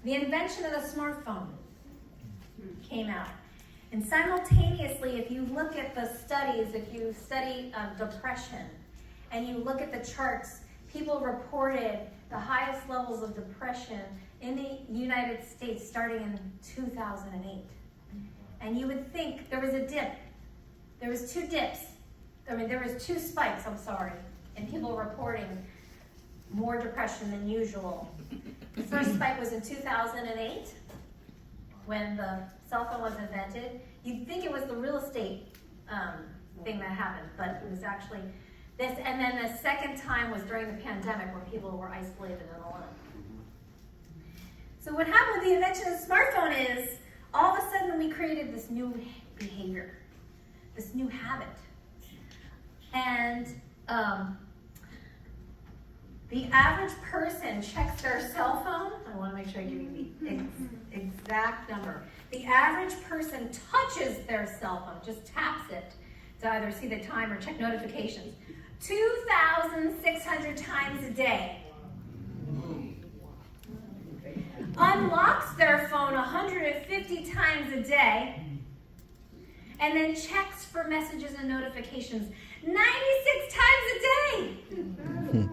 the invention of the smartphone came out. And simultaneously, if you look at the studies, if you study depression, and you look at the charts, people reported the highest levels of depression in the United States starting in 2008. And you would think there was a dip. There was two dips. There was two spikes, in people reporting more depression than usual. The first spike was in 2008, when the cell phone was invented. You'd think it was the real estate thing that happened, but it was actually this. And then the second time was during the pandemic, where people were isolated and alone. So what happened with the invention of the smartphone is, all of a sudden we created this new behavior, this new habit. And the average person checks their cell phone. I want to make sure I give you the exact number. The average person touches their cell phone, just taps it to either see the time or check notifications, 2,600 times a day. Unlocks their phone 150 times a day, and then checks for messages and notifications 96 times a day.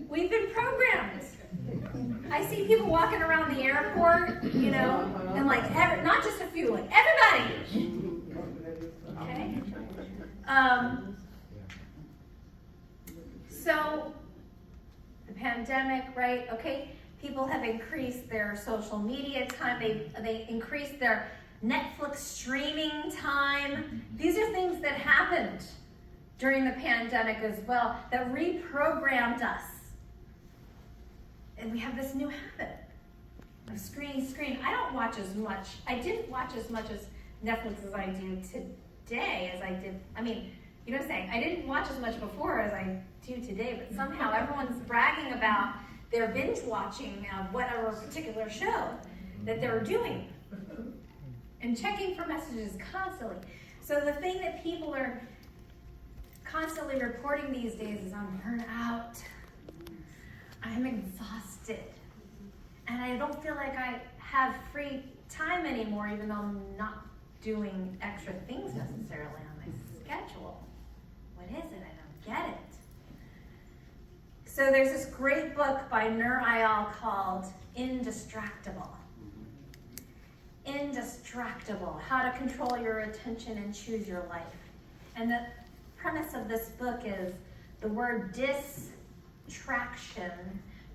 We've been programmed. I see people walking around the airport, and not just a few, like everybody. Okay? So, the pandemic, right? Okay, people have increased their social media time. They increased their Netflix streaming time. These are things that happened during the pandemic as well that reprogrammed us. And we have this new habit of screen. I didn't watch as much as Netflix as I do today as I did. You know what I'm saying? I didn't watch as much before as I do today, but somehow everyone's bragging about their binge watching of whatever particular show that they're doing and checking for messages constantly. So the thing that people are constantly reporting these days is, I'm burnt out, I'm exhausted, and I don't feel like I have free time anymore, even though I'm not doing extra things necessarily on my schedule. What is it? I don't get it. So there's this great book by Nur Eyal called Indistractable. Indistractable, How to Control Your Attention and Choose Your Life. And the premise of this book is the word distraction.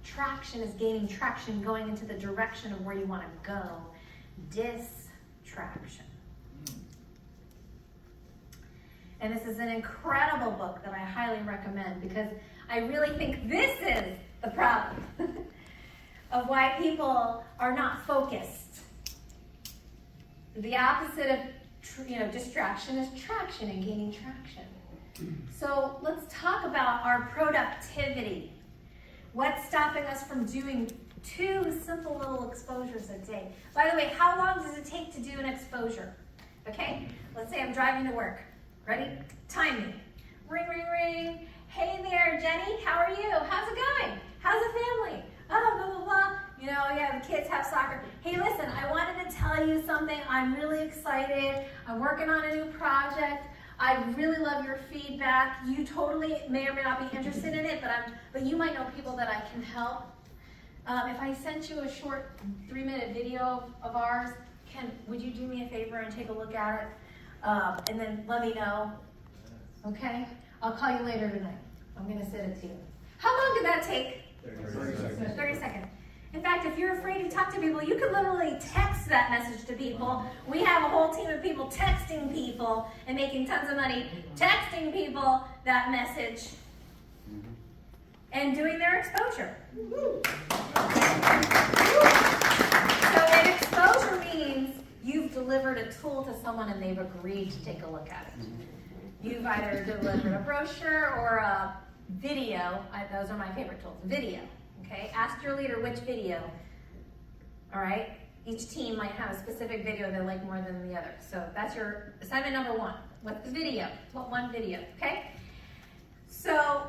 Traction is gaining traction, going into the direction of where you want to go. Distraction. And this is an incredible book that I highly recommend, because I really think this is the problem of why people are not focused. The opposite of distraction is traction and gaining traction. So let's talk about our productivity. What's stopping us from doing 2 simple little exposures a day? By the way, how long does it take to do an exposure? Okay, let's say I'm driving to work. Ready? Time me. Ring, ring, ring. Hey there, Jenny. How are you? How's it going? How's the family? Oh, blah, blah, blah. The kids have soccer. Hey, listen, I wanted to tell you something. I'm really excited. I'm working on a new project. I really love your feedback. You totally may or may not be interested in it, but you might know people that I can help. If I sent you a short 3-minute video of ours, would you do me a favor and take a look at it? And then let me know. Okay? I'll call you later tonight. I'm going to send it to you. How long did that take? 30 seconds. 30 seconds. In fact, if you're afraid to talk to people, you could literally text that message to people. We have a whole team of people texting people and making tons of money, texting people that message and doing their exposure. So an exposure means you've delivered a tool to someone and they've agreed to take a look at it. You've either delivered a brochure or a video. Those are my favorite tools. Video. Okay, ask your leader which video. All right, each team might have a specific video they like more than the other. So that's your assignment number 1. What's the video? What one video? Okay. So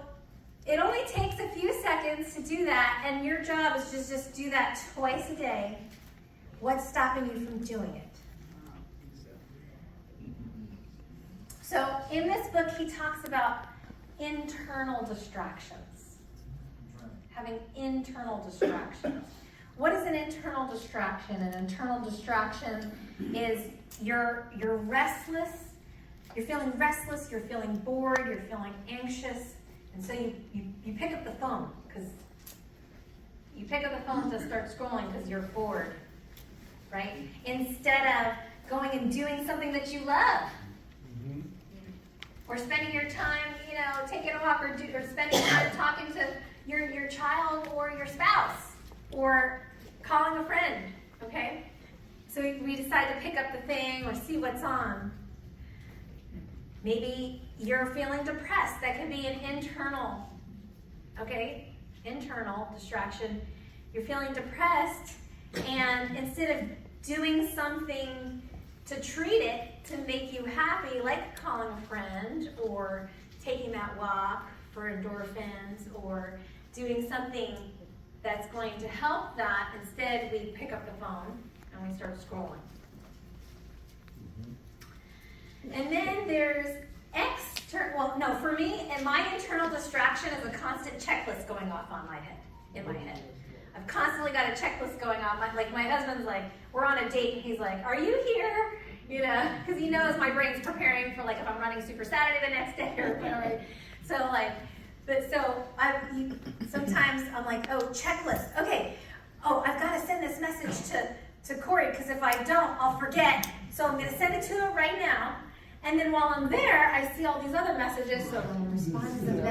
It only takes a few seconds to do that, and your job is to just do that twice a day. What's stopping you from doing it? So in this book, he talks about internal distractions. Having internal distractions. What is an internal distraction? An internal distraction is you're restless, you're feeling restless, you're feeling bored, you're feeling anxious, and so you pick up the phone, because you pick up the phone to start scrolling because you're bored, right? Instead of going and doing something that you love. Or spending your time, taking a walk, or spending time talking to your child or your spouse, or calling a friend, okay? So we decide to pick up the thing or see what's on. Maybe you're feeling depressed. That can be an internal distraction. You're feeling depressed, and instead of doing something to treat it, to make you happy, like calling a friend, or taking that walk for endorphins, or doing something that's going to help that, instead we pick up the phone and we start scrolling. And then there's for me, and my internal distraction is a constant checklist going off in my head. I've constantly got a checklist going on. Like my husband's like, we're on a date, and he's like, are you here? Because he knows my brain's preparing for, like, if I'm running Super Saturday the next day or whatever. Sometimes I'm like, oh, checklist. Okay. Oh, I've got to send this message to Corey, because if I don't, I'll forget. So I'm going to send it to him right now. And then while I'm there, I see all these other messages, so I'm going to respond to them.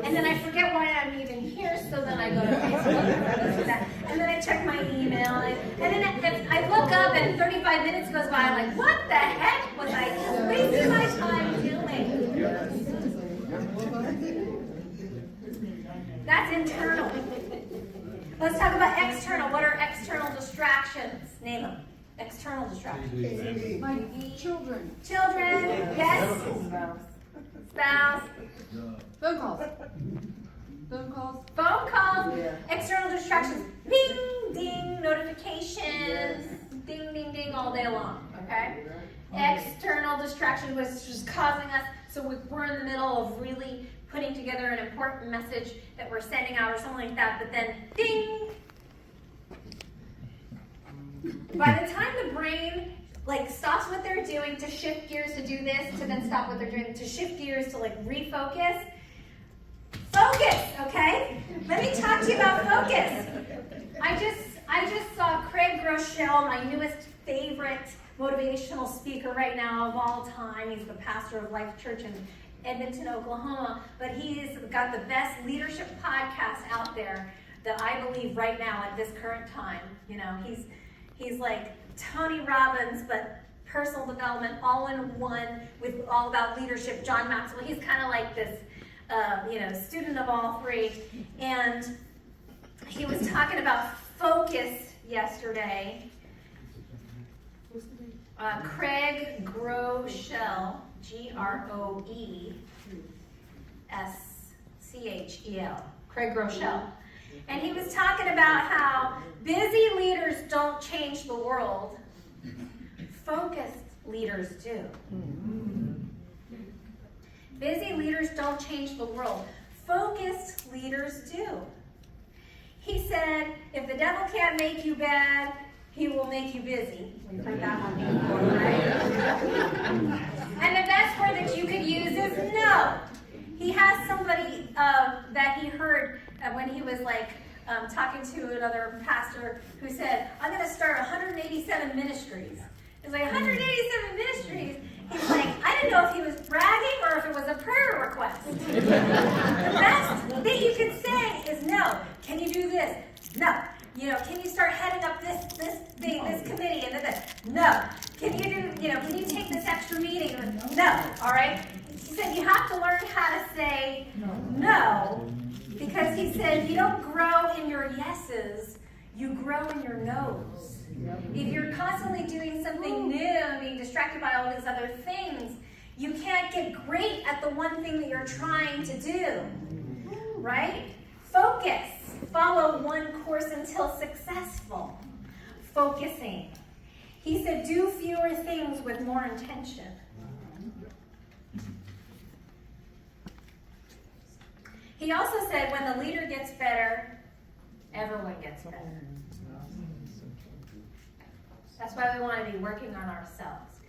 And then I forget why I'm even here, so then I go to Facebook, and then I check my email. And then I look up, and 35 minutes goes by, I'm like, what the heck was I just wasting my time doing? That's internal. Let's talk about external. What are external distractions? Name them. External distractions. My children. Children, yes. Spouse. Phone calls. Phone calls. Phone calls. Yeah. External distractions. Ding, ding, notifications. Ding, ding, ding all day long. Okay? External distraction was just causing us, so we're in the middle of really putting together an important message that we're sending out or something like that, but then ding. By the time the brain stops what they're doing to shift gears to do this, to then stop what they're doing to shift gears to refocus. Focus, okay? Let me talk to you about focus. I just saw Craig Groeschel, my newest favorite motivational speaker right now of all time. He's the pastor of Life Church in Edmonton, Oklahoma, but he's got the best leadership podcast out there that I believe right now at this current time. He's like Tony Robbins, but personal development all in one, with all about leadership. John Maxwell, he's kind of like this, student of all three. And he was talking about focus yesterday. Craig Groeschel, Groeschel, Craig Groeschel. And he was talking about how busy leaders don't change the world. Focused leaders do. Busy leaders don't change the world. Focused leaders do. He said, if the devil can't make you bad, he will make you busy. We've heard that one before, right? And the best word that you could use is no. He has somebody that he heard when he was talking to another pastor who said, I'm going to start 187 ministries. He's like, 187 ministries? He's like, I didn't know if he was bragging or if it was a prayer request. The best thing you can say is no. Can you do this? No. Can you start heading up this thing, this committee, and this? No. Can you can you take this extra meeting? No. All right? He said you have to learn how to say no, because he said you don't grow in your yeses, you grow in your no's. If you're constantly doing something new and being distracted by all these other things, you can't get great at the one thing that you're trying to do. right? Focus. Follow one course until successful. Focusing. He said, do fewer things with more intention. He also said, when the leader gets better, everyone gets better. That's why we want to be working on ourselves.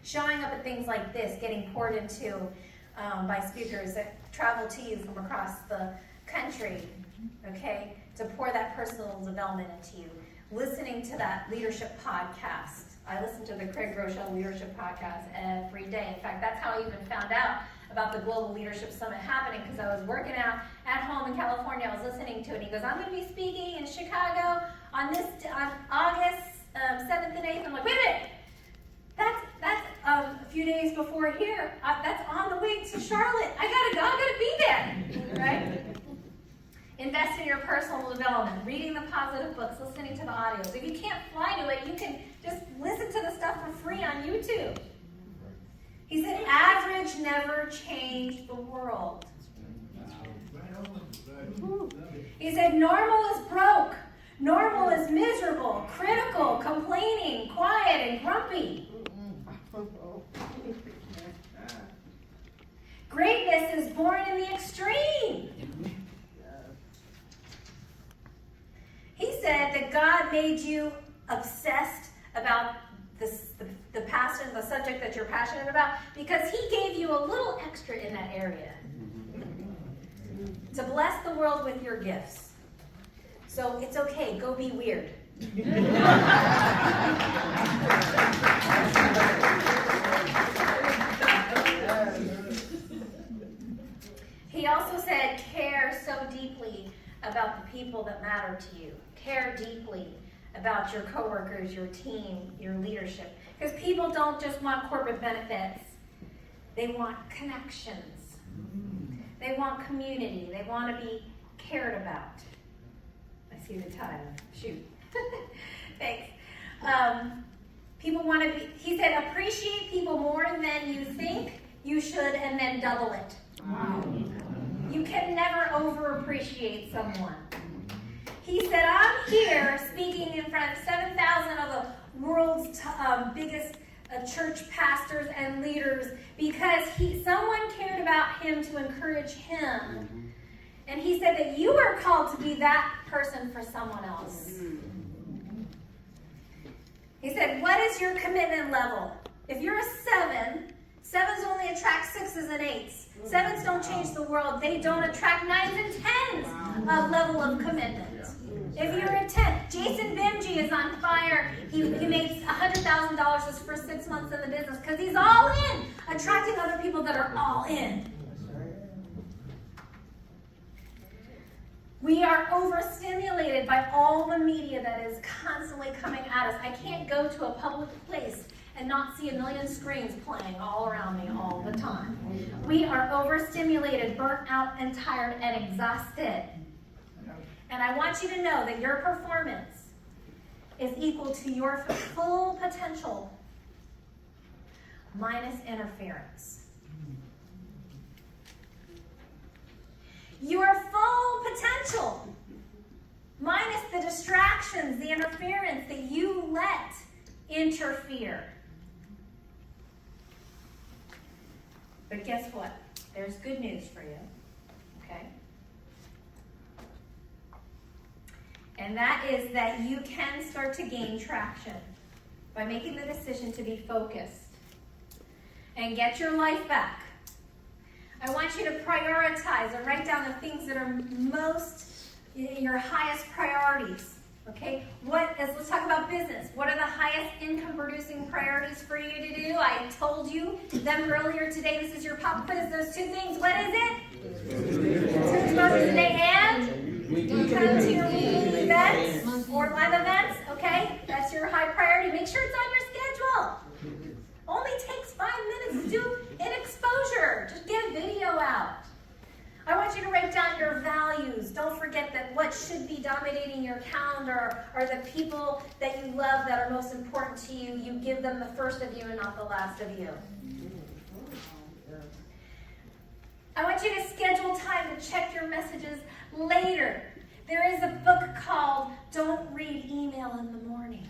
Showing up at things like this, getting poured into by speakers that travel to you from across the country, okay, to pour that personal development into you. Listening to that leadership podcast. I listen to the Craig Groeschel Leadership Podcast every day. In fact, that's how I even found out about the Global Leadership Summit happening, because I was working out at home in California. I was listening to it. He goes, I'm going to be speaking in Chicago on August 7th and 8th. I'm like, wait a minute. That's a few days before here. That's on the way to Charlotte. I gotta go. I gotta be there, right? Invest in your personal development, reading the positive books, listening to the audios. If you can't fly to it, you can just listen to the stuff for free on YouTube. He said, average never changed the world. He said, normal is broke. Normal is miserable, critical, complaining, quiet, and grumpy. Greatness is born in the extreme. He said that God made you obsessed about the passion, the subject that you're passionate about, because he gave you a little extra in that area to bless the world with your gifts. So it's okay, go be weird. He also said, care so deeply about the people that matter to you. Care deeply about your coworkers, your team, your leadership. Because people don't just want corporate benefits. They want connections. They want community. They want to be cared about. I see the time. Shoot. Thanks. People want to be, he said, appreciate people more than you think you should, and then double it. Wow. You can never over-appreciate someone. He said, I'm here speaking in front of 7,000 of the world's biggest church pastors and leaders because someone cared about him to encourage him. And he said that you are called to be that person for someone else. He said, what is your commitment level? If you're a 7, 7s only attract 6s and 8s. 7s don't change the world. They don't attract 9s and 10s level of commitment. If you're a 10, Jason Bemji is on fire. He makes $100,000 his first 6 months in the business because he's all in, attracting other people that are all in. We are overstimulated by all the media that is constantly coming at us. I can't go to a public place and not see a million screens playing all around me all the time. We are overstimulated, burnt out, and tired, and exhausted. And I want you to know that your performance is equal to your full potential minus interference. Your full potential minus the distractions, the interference that you let interfere. But guess what? There's good news for you, okay? And that is that you can start to gain traction by making the decision to be focused and get your life back. I want you to prioritize and write down the things that are most your highest priorities. Okay, let's talk about business. What are the highest income producing priorities for you to do? I told you them earlier today. This is your pop quiz. Those 2 things. What is it? 2 exposures a day and come to your weekly events or live events. Okay, that's your high priority. Make sure it's on your schedule. Only takes 5 minutes to do an exposure. Just get a video out. I want you to write down your values. Don't forget that what should be dominating your calendar are the people that you love that are most important to you. You give them the first of you and not the last of you. I want you to schedule time to check your messages later. There is a book called Don't Read Email in the Morning.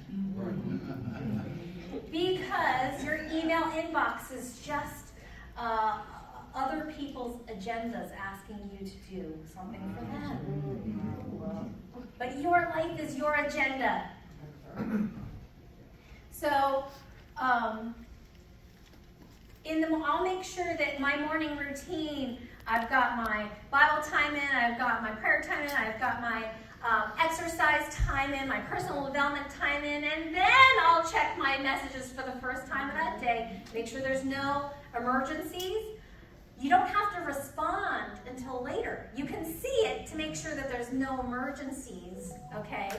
Because your email inbox is just other people's agendas asking you to do something for them. But your life is your agenda. So, I'll make sure that my morning routine, I've got my Bible time in, I've got my prayer time in, I've got my exercise time in, my personal development time in, and then I'll check my messages for the first time of that day. Make sure there's no emergencies. You don't have to respond until later. You can see it to make sure that there's no emergencies, okay?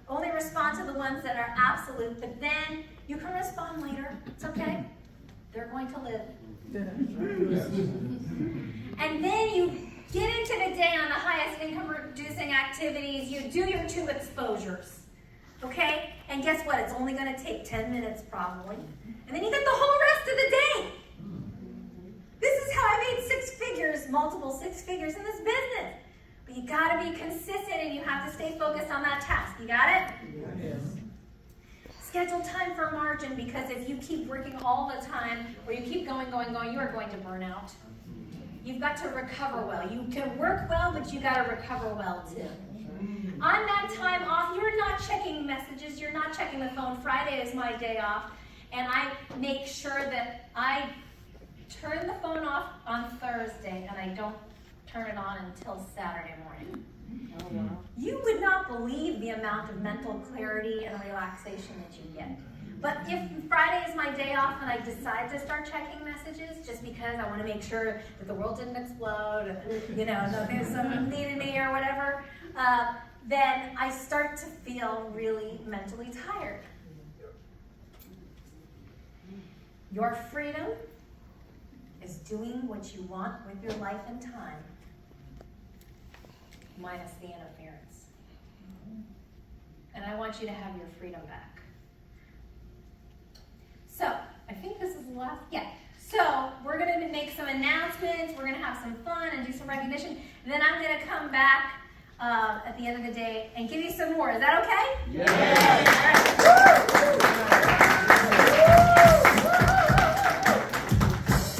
Only respond to the ones that are absolute, but then you can respond later. It's okay. They're going to live. And then you get into the day on the highest income producing activities. You do your 2 exposures, okay? And guess what? It's only going to take 10 minutes probably. And then you get the whole rest of the day. This is how I made 6 figures, multiple 6 figures in this business. But you got to be consistent and you have to stay focused on that task. You got it? Yes. Schedule time for margin, because if you keep working all the time or you keep going, you are going to burn out. You've got to recover well. You can work well, but you got to recover well too. On that time off, you're not checking messages, you're not checking the phone. Friday is my day off, and I make sure that I turn the phone off on Thursday, and I don't turn it on until Saturday morning. Oh, wow. You would not believe the amount of mental clarity and relaxation that you get. But if Friday is my day off and I decide to start checking messages just because I want to make sure that the world didn't explode, nothing someone needed me or whatever, then I start to feel really mentally tired. Your freedom is doing what you want with your life and time, minus the interference. And I want you to have your freedom back. So, I think this is the last, yeah. So, we're going to make some announcements, we're going to have some fun and do some recognition, and then I'm going to come back at the end of the day and give you some more. Is that okay? Yes. All right. Woo!